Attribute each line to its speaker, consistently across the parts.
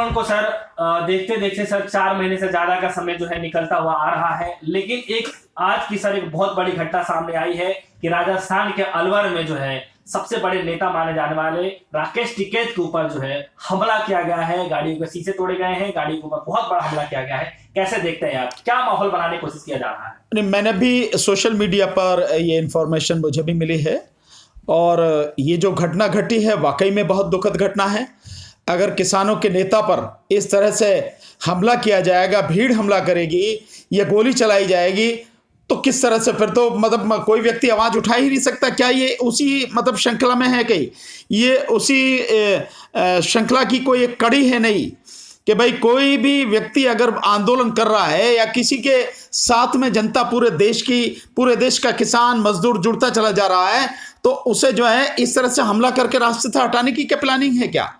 Speaker 1: आंदोलन को सर देखते देखते सर 4 महीने से ज्यादा का समय जो है निकलता हुआ आ रहा है, लेकिन एक आज की सर एक बहुत बड़ी घटना सामने आई है कि राजस्थान के अलवर में जो है सबसे बड़े नेता माने जाने वाले राकेश टिकैत के ऊपर जो है हमला किया गया है। गाड़ियों के शीशे तोड़े गए हैं, गाड़ी के ऊपर बहुत बड़ा हमला किया गया है। कैसे देखते हैं आप, क्या माहौल बनाने की कोशिश किया जा रहा है?
Speaker 2: नहीं, मैंने भी सोशल मीडिया पर ये इन्फॉर्मेशन मुझे भी मिली है और ये जो घटना घटी है वाकई में बहुत दुखद घटना है। अगर किसानों के नेता पर इस तरह से हमला किया जाएगा, भीड़ हमला करेगी या गोली चलाई जाएगी तो किस तरह से, फिर तो मतलब कोई व्यक्ति आवाज उठा ही नहीं सकता। क्या ये उसी मतलब श्रृंखला में है? कहीं ये उसी श्रृंखला की कोई एक कड़ी है? नहीं कि भाई कोई भी व्यक्ति अगर आंदोलन कर रहा है या किसी के साथ में जनता पूरे देश का किसान मजदूर जुड़ता चला जा रहा है तो उसे जो है इस तरह से हमला करके रास्ते से हटाने की क्या प्लानिंग है क्या?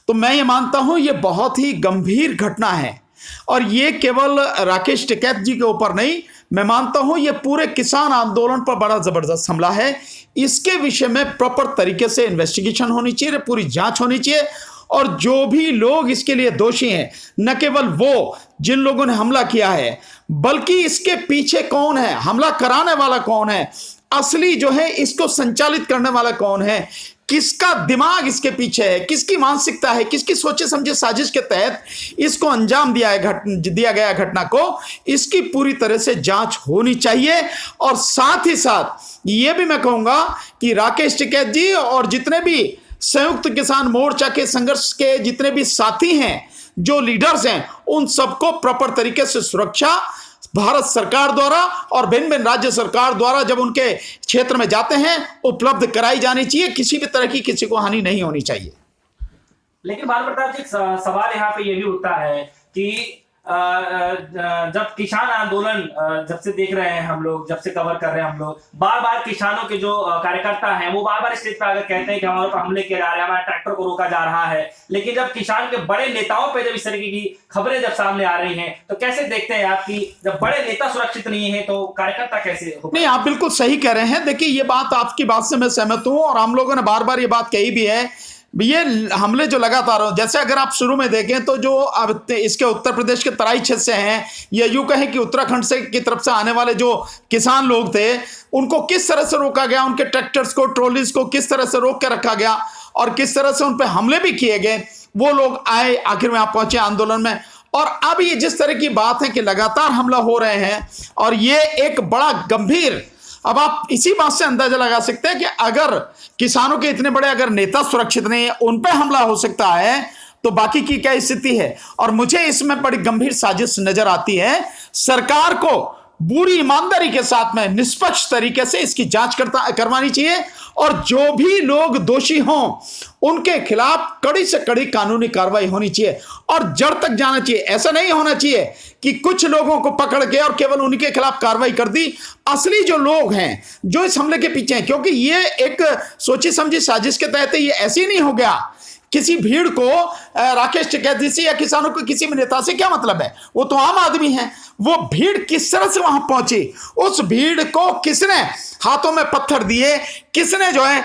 Speaker 2: तो मैं ये मानता हूं ये बहुत ही गंभीर घटना है और ये केवल राकेश टिकैत जी के ऊपर नहीं, मैं मानता हूं ये पूरे किसान आंदोलन पर बड़ा जबरदस्त हमला है। इसके विषय में प्रॉपर तरीके से इन्वेस्टिगेशन होनी चाहिए, पूरी जांच होनी चाहिए और जो भी लोग इसके लिए दोषी हैं, न केवल वो जिन लोगों ने हमला किया है बल्कि इसके पीछे कौन है, हमला कराने वाला कौन है, असली जो है इसको संचालित करने वाला कौन है, किसका दिमाग इसके पीछे है, किसकी मानसिकता है, किसकी सोचे समझे साजिश के तहत इसको अंजाम दिया गया घटना को, इसकी पूरी तरह से जांच होनी चाहिए। और साथ ही साथ ये भी मैं कहूंगा कि राकेश टिकैत जी और जितने भी संयुक्त किसान मोर्चा के संघर्ष के जितने भी साथी हैं, जो लीडर्स हैं, उन सबको प्रॉपर तरीके से सुरक्षा भारत सरकार द्वारा और भिन्न भिन्न राज्य सरकार द्वारा जब उनके क्षेत्र में जाते हैं उपलब्ध कराई जानी चाहिए। किसी भी तरह की किसी को हानि नहीं होनी चाहिए।
Speaker 1: लेकिन बाल प्रताप जी, सवाल यहाँ पे ये भी उठता है कि जब किसान आंदोलन जब से देख रहे हैं हम लोग, जब से कवर कर रहे हैं हम लोग, बार बार किसानों के जो कार्यकर्ता हैं वो बार बार स्टेज पर आकर कहते हैं कि हमारे ऊपर हमले किए जा रहे हैं, हमारे ट्रैक्टर को रोका जा रहा है। लेकिन जब किसान के बड़े नेताओं पे जब इस तरीके की खबरें जब सामने आ रही हैं तो कैसे देखते हैं आप कि जब बड़े नेता सुरक्षित नहीं है तो कार्यकर्ता कैसे होगा?
Speaker 2: नहीं, आप बिल्कुल सही कह रहे हैं। देखिए, ये बात आपकी बात से मैं सहमत हूं और हम लोगों ने बार बार ये बात कही भी है। ये हमले जो लगातार हो, जैसे अगर आप शुरू में देखें तो जो अब इसके उत्तर प्रदेश के तराई क्षेत्र से हैं या यूं कहें कि उत्तराखंड से की तरफ से आने वाले जो किसान लोग थे उनको किस तरह से रोका गया, उनके ट्रैक्टर्स को, ट्रॉलीज को किस तरह से रोक के रखा गया और किस तरह से उन पर हमले भी किए गए। वो लोग आए, आखिर में आप पहुंचे आंदोलन में। और अब ये जिस तरह की बात है कि लगातार हमला हो रहे हैं और ये एक बड़ा गंभीर, अब आप इसी बात से अंदाजा लगा सकते हैं कि अगर किसानों के इतने बड़े अगर नेता सुरक्षित नहीं है, उन पर हमला हो सकता है तो बाकी की क्या स्थिति है। और मुझे इसमें बड़ी गंभीर साजिश नजर आती है। सरकार को पूरी ईमानदारी के साथ में निष्पक्ष तरीके से इसकी जांच करवानी चाहिए और जो भी लोग दोषी हों उनके खिलाफ कड़ी से कड़ी कानूनी कार्रवाई होनी चाहिए और जड़ तक जाना चाहिए। ऐसा नहीं होना चाहिए कि कुछ लोगों को पकड़ के और केवल उनके खिलाफ कार्रवाई कर दी। असली जो लोग हैं जो इस हमले के पीछे हैं, क्योंकि ये एक सोची समझी साजिश के तहत ये ऐसे नहीं हो गया। किसी भीड़ को राकेश टिकैत जी से या किसानों को किसी भी नेता से क्या मतलब है? वो तो आम आदमी है। वो भीड़ किस तरह से वहां पहुंची, उस भीड़ को किसने हाथों में पत्थर दिए, किसने जो है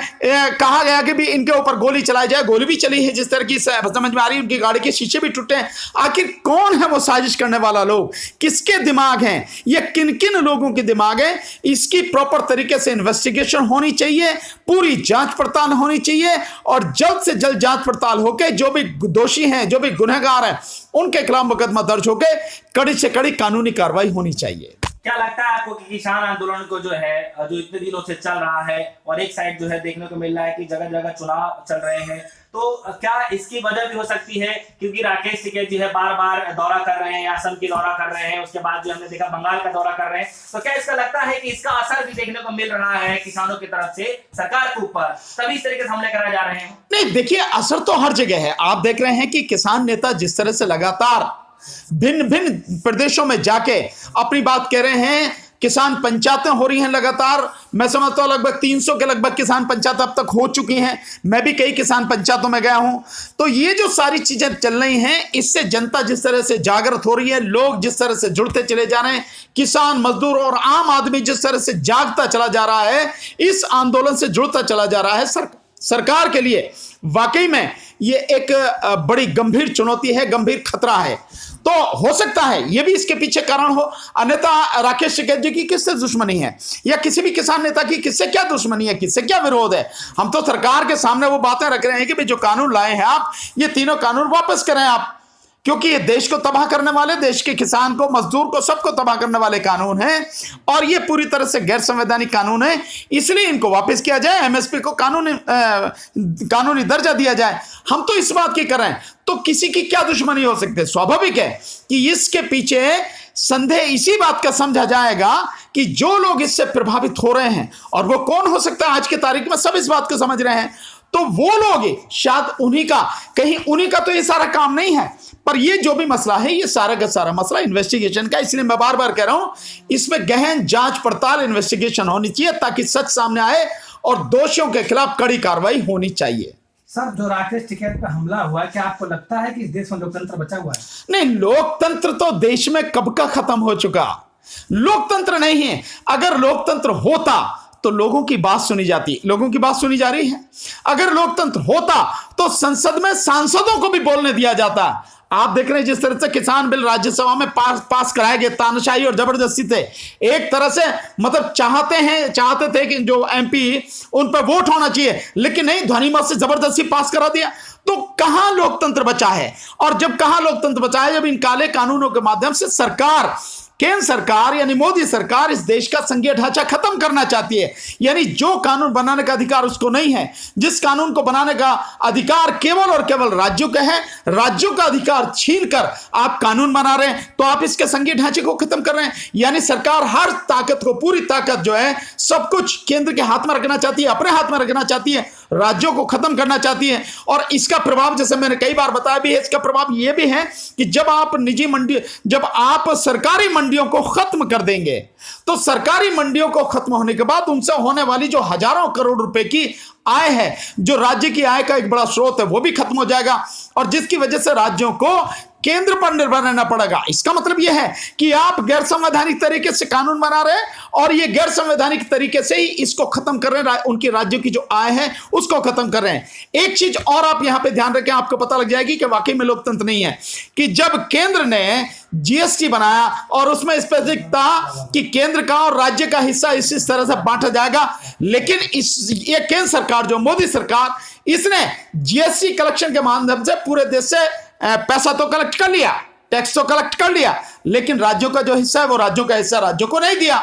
Speaker 2: कहा गया कि भी इनके ऊपर गोली चलाई जाए, गोली भी चली है जिस तरह की समझ में आ रही है, उनकी गाड़ी के शीशे भी टूटे हैं। आखिर कौन है वो साजिश करने वाला लोग, किसके दिमाग हैं, ये किन किन लोगों के दिमाग है? इसकी प्रॉपर तरीके से इन्वेस्टिगेशन होनी चाहिए, पूरी जांच पड़ताल होनी चाहिए और जल्द से जल्द जांच पड़ताल होकर जो भी दोषी हैं, जो भी गुनहगार हैं, उनके खिलाफ मुकदमा दर्ज होकर कड़ी से कड़ी कानूनी कार्रवाई होनी चाहिए।
Speaker 1: क्या लगता है आपको कि किसान आंदोलन को जो है जो इतने दिनों से चल रहा है और एक साइड जो है देखने को मिल रहा है कि जगह जगह चुनाव चल रहे हैं, तो क्या इसकी वजह भी हो सकती है क्योंकि राकेश टिकैत जी है बार बार दौरा कर रहे हैं, असम की दौरा कर रहे हैं, उसके बाद जो हमने देखा बंगाल का दौरा कर रहे हैं, तो क्या इसका लगता है कि इसका असर भी देखने को मिल रहा है किसानों की तरफ से सरकार के ऊपर, तभी इस तरीके से हमले कराए जा रहे हैं? नहीं,
Speaker 2: देखिए, असर तो हर जगह है। आप देख रहे हैं कि किसान नेता जिस तरह से लगातार भिन्न भिन्न प्रदेशों में जाके अपनी बात कह रहे हैं, किसान पंचायतें हो रही हैं लगातार। मैं समझता हूं लगभग 300 के लगभग किसान पंचायत अब तक हो चुकी हैं। मैं भी कई किसान पंचायतों में गया हूं। तो ये जो सारी चीजें चल रही हैं, इससे जनता जिस तरह से जागृत हो रही है, लोग जिस तरह से जुड़ते चले जा रहे हैं, किसान मजदूर और आम आदमी जिस तरह से जागता चला जा रहा है, इस आंदोलन से जुड़ता चला जा रहा है, सरकार के लिए वाकई में ये एक बड़ी गंभीर चुनौती है, गंभीर खतरा है। तो हो सकता है ये भी इसके पीछे कारण हो, अन्यथा राकेश टिकैत जी की किससे दुश्मनी है, या किसी भी किसान नेता की किससे क्या दुश्मनी है, किससे क्या विरोध है। हम तो सरकार के सामने वो बातें रख रहे हैं कि भाई जो कानून लाए हैं आप, ये तीनों कानून वापस करें आप, क्योंकि ये देश को तबाह करने वाले, देश के किसान को, मजदूर को, सबको तबाह करने वाले कानून हैं और ये पूरी तरह से गैर संवैधानिक कानून है, इसलिए इनको वापस किया जाए, एमएसपी को कानूनी दर्जा दिया जाए। हम तो इस बात की कर रहे हैं, तो किसी की क्या दुश्मनी हो सकती है। स्वाभाविक है कि इसके पीछे संदेह इसी बात का समझा जाएगा कि जो लोग इससे प्रभावित हो रहे हैं, और वो कौन हो सकता है आज की तारीख में, सब इस बात को समझ रहे हैं, तो वो लोग शायद उन्हीं का तो ये सारा काम नहीं है, पर ये जो भी मसला है, ये सारा का सारा मसला इन्वेस्टिगेशन का। इसलिए मैं बार बार कह रहा हूं, इसमें गहन जांच पड़ताल इन्वेस्टिगेशन होनी चाहिए ताकि सच सामने आए और दोषियों के खिलाफ कड़ी कार्रवाई होनी चाहिए।
Speaker 3: सर, जो राकेश टिकैत पर हमला हुआ, क्या आपको लगता है कि इस देश में लोकतंत्र बचा हुआ है?
Speaker 2: नहीं, लोकतंत्र तो देश में कब का खत्म हो चुका, लोकतंत्र नहीं है। अगर लोकतंत्र होता तो लोगों की बात सुनी जाती, लोगों की बात सुनी जा रही है। अगर लोकतंत्र होता तो संसद में सांसदों को भी बोलने दिया जाता। आप देख रहे हैं जिस तरह से किसान बिल राज्यसभा में पास कराए गए, तानाशाही और जबरदस्ती थे। एक तरह से मतलब चाहते थे कि जो एमपी उन पर वोट होना चाहिए, लेकिन नहीं, ध्वनि मत से जबरदस्ती पास करा दिया। तो कहां लोकतंत्र बचा है? और जब कहां लोकतंत्र बचा है, जब इन काले कानूनों के माध्यम से सरकार, केंद्र सरकार यानी मोदी सरकार, इस देश का संघीय ढांचा खत्म करना चाहती है। यानी जो कानून बनाने का अधिकार उसको नहीं है, जिस कानून को बनाने का अधिकार केवल और केवल राज्यों का है, राज्यों का अधिकार छीनकर आप कानून बना रहे हैं, तो आप इसके संघीय ढांचे को खत्म कर रहे हैं। यानी सरकार हर ताकत को, पूरी ताकत जो है, सब कुछ केंद्र के हाथ में रखना चाहती है, अपने हाथ में रखना चाहती है, राज्यों को खत्म करना चाहती है। और इसका प्रभाव, जैसे मैंने कई बार बताया भी है, इसका प्रभाव यह भी है कि जब आप सरकारी मंडियों को खत्म कर देंगे, तो सरकारी मंडियों को खत्म होने के बाद उनसे होने वाली जो हजारों करोड़ रुपए की आय है, जो राज्य की आय का एक बड़ा स्रोत है, वो भी खत्म हो जाएगा, और जिसकी वजह से राज्यों को केंद्र पर निर्भर रहना पड़ेगा। इसका मतलब यह है कि आप गैर संवैधानिक तरीके से कानून बना रहे हैं और ये गैर संवैधानिक तरीके से ही इसको खत्म कर रहे हैं, उनकी राज्यों की जो आय है उसको खत्म कर रहे हैं। एक चीज और आप यहां पे ध्यान रखें, आपको पता लग जाएगी कि वाकई में लोकतंत्र नहीं है, कि जब केंद्र ने जीएसटी बनाया और उसमें स्पेसिफिक था कि केंद्र का और राज्य का हिस्सा इस तरह से बांटा जाएगा, लेकिन ये केंद्र सरकार, जो मोदी सरकार, इसने जीएसटी कलेक्शन के माध्यम से पूरे देश से पैसा तो कलेक्ट कर लिया, टैक्स तो कलेक्ट कर लिया, लेकिन राज्यों का जो हिस्सा है वो राज्यों का हिस्सा राज्यों को नहीं दिया।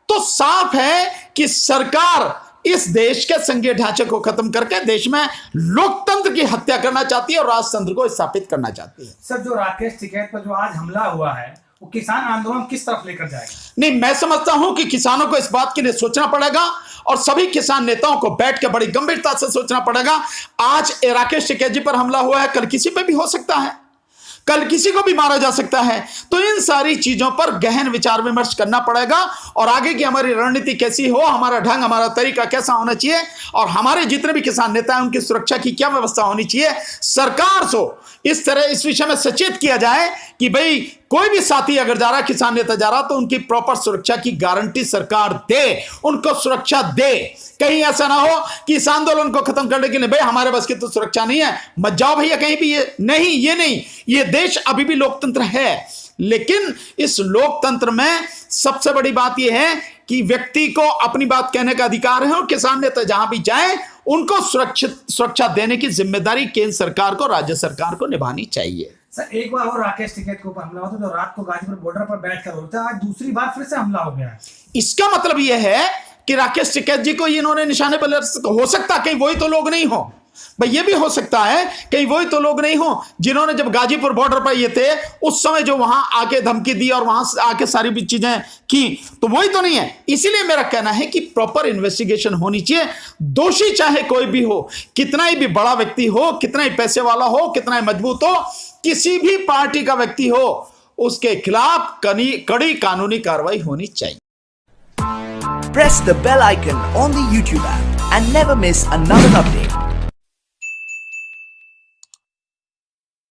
Speaker 2: तो साफ है कि सरकार इस देश के संघीय ढांचे को खत्म करके देश में लोकतंत्र की हत्या करना चाहती है और राजतंत्र को स्थापित करना चाहती है।
Speaker 3: सर, जो राकेश टिकैत पर जो आज हमला हुआ है, वो किसान आंदोलन किस तरफ लेकर जाएगा?
Speaker 2: नहीं, मैं समझता हूं कि किसानों को इस बात के लिए सोचना पड़ेगा और सभी किसान नेताओं को बैठ के बड़ी गंभीरता से सोचना पड़ेगा। आज राकेश टिकैत जी पर हमला हुआ है, कल किसी पे भी हो सकता है, कल किसी को भी मारा जा सकता है। तो इन सारी चीजों पर गहन विचार विमर्श करना पड़ेगा और आगे की हमारी रणनीति कैसी हो, हमारा ढंग, हमारा तरीका कैसा होना चाहिए, और हमारे जितने भी किसान नेता हैं उनकी सुरक्षा की क्या व्यवस्था होनी चाहिए। सरकार को इस तरह इस विषय में सचेत किया जाए कि भाई कोई भी साथी अगर जा रहा, किसान नेता जा रहा, तो उनकी प्रॉपर सुरक्षा की गारंटी सरकार दे, उनको सुरक्षा दे। कहीं ऐसा ना हो कि इस आंदोलन को खत्म करने के लिए भाई हमारे बस की तो सुरक्षा नहीं है, मत जाओ भैया कहीं भी। ये नहीं, ये देश अभी भी लोकतंत्र है, लेकिन इस लोकतंत्र में सबसे बड़ी बात यह है कि व्यक्ति को अपनी बात कहने का अधिकार है और किसान नेता जहां भी जाए उनको सुरक्षा देने की जिम्मेदारी केंद्र सरकार को, राज्य सरकार को निभानी चाहिए।
Speaker 3: सर, एक बार और राकेश टिकैत के ऊपर हमला हुआ था, जो रात को गाजीपुर बॉर्डर पर बैठकर होता है, आज दूसरी बार फिर से हमला हो गया है।
Speaker 2: इसका मतलब यह है कि राकेश टिकैत जी को इन्होंने निशाने पर, हो सकता कहीं वही तो लोग नहीं हो भाई, ये भी हो सकता है कहीं वही तो लोग नहीं हो जिन्होंने जब गाजीपुर बॉर्डर पर ये थे उस समय जो वहां आके धमकी दी और वहां से आके सारी भी चीजें की, तो वही तो नहीं है। इसीलिए मेरा कहना है कि प्रॉपर इन्वेस्टिगेशन होनी चाहिए। दोषी चाहे कोई भी हो, कितना ही भी बड़ा व्यक्ति हो, कितना ही पैसे वाला हो, कितना ही मजबूत हो, किसी भी पार्टी का व्यक्ति हो, उसके खिलाफ कड़ी कानूनी कार्रवाई होनी चाहिए।
Speaker 4: Press the bell icon on the YouTube app and never miss another update.